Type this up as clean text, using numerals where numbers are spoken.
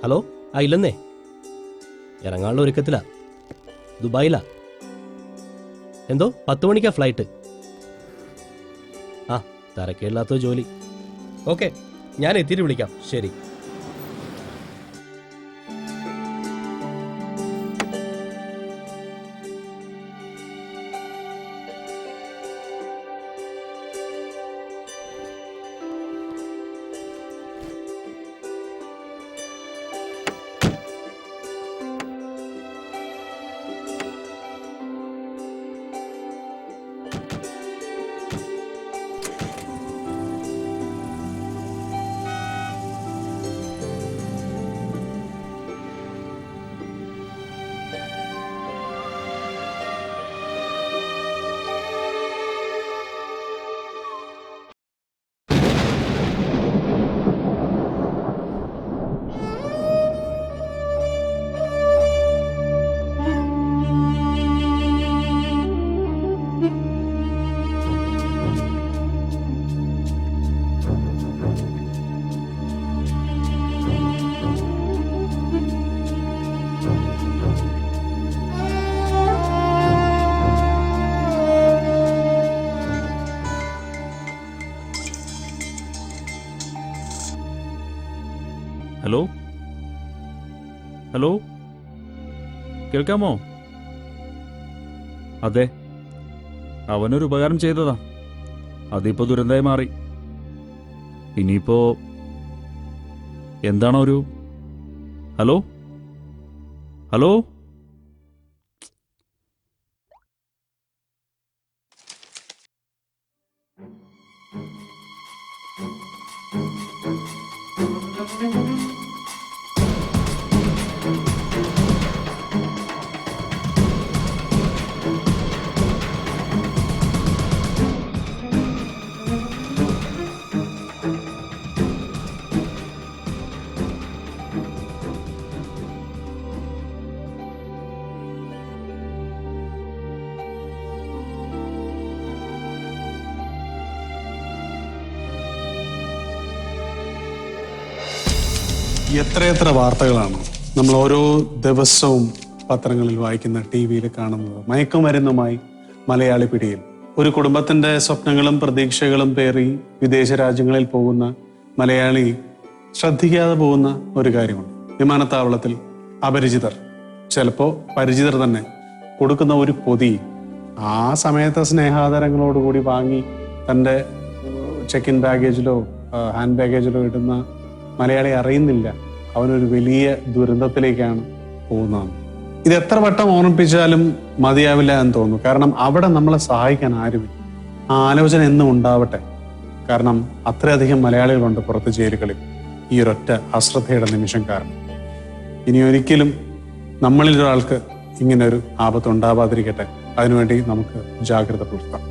Hello, ഇല്ലെന്നേ, ഇറങ്ങാനുള്ള ഒരുക്കത്തിലാ. ദുബായിലാ. എന്തോ 10 മണിക്കാ ഫ്ലൈറ്റ്. തിരക്കില്ലാത്ത ജോലി. ഓക്കെ, ഞാൻ എത്തിയിട്ട് വിളിക്കാം. ശരി. ഹലോ ഹലോ, കേൾക്കാമോ? അതെ, അവനൊരു ഉപകാരം ചെയ്തതാ. അതിപ്പോ ദുരന്തമായി മാറി. ഇനിയിപ്പോ എന്താണോ ഒരു ഹലോ ഹലോ എത്രയെത്ര വാർത്തകളാണ് നമ്മൾ ഓരോ ദിവസവും പത്രങ്ങളിൽ വായിക്കുന്ന, ടി വിയിൽ കാണുന്നത്. മയക്കുമരുന്നുമായി മലയാളി പിടിയിൽ. ഒരു കുടുംബത്തിന്റെ സ്വപ്നങ്ങളും പ്രതീക്ഷകളും പേറി വിദേശ രാജ്യങ്ങളിൽ പോകുന്ന മലയാളി ശ്രദ്ധിക്കാതെ പോകുന്ന ഒരു കാര്യമുണ്ട്. വിമാനത്താവളത്തിൽ അപരിചിതർ, ചിലപ്പോൾ പരിചിതർ തന്നെ, കൊടുക്കുന്ന ഒരു പൊതി ആ സമയത്തെ സ്നേഹാദരങ്ങളോടുകൂടി വാങ്ങി തൻ്റെ ചെക്ക് ഇൻ ബാഗേജിലോ ഹാൻഡ് ബാഗേജിലോ ഇടുന്ന മലയാളി അറിയുന്നില്ല അവനൊരു വലിയ ദുരന്തത്തിലേക്കാണ് പോകുന്നത്. ഇത് എത്ര വട്ടം ഓർമ്മിപ്പിച്ചാലും മതിയാവില്ല എന്ന് തോന്നുന്നു. കാരണം അവിടെ നമ്മളെ സഹായിക്കാൻ ആരുമില്ല. ആ ആലോചന എന്നും ഉണ്ടാവട്ടെ. കാരണം അത്രയധികം മലയാളികളുണ്ട് പുറത്ത് ജയിലുകളിൽ ഈ ഒരൊറ്റ അശ്രദ്ധയുടെ നിമിഷം കാരണം. ഇനി ഒരിക്കലും നമ്മളിൽ ഒരാൾക്ക് ഇങ്ങനെ ഒരു ആപത്ത് ഉണ്ടാവാതിരിക്കട്ടെ. അതിനുവേണ്ടി നമുക്ക് ജാഗ്രത പുലർത്താം.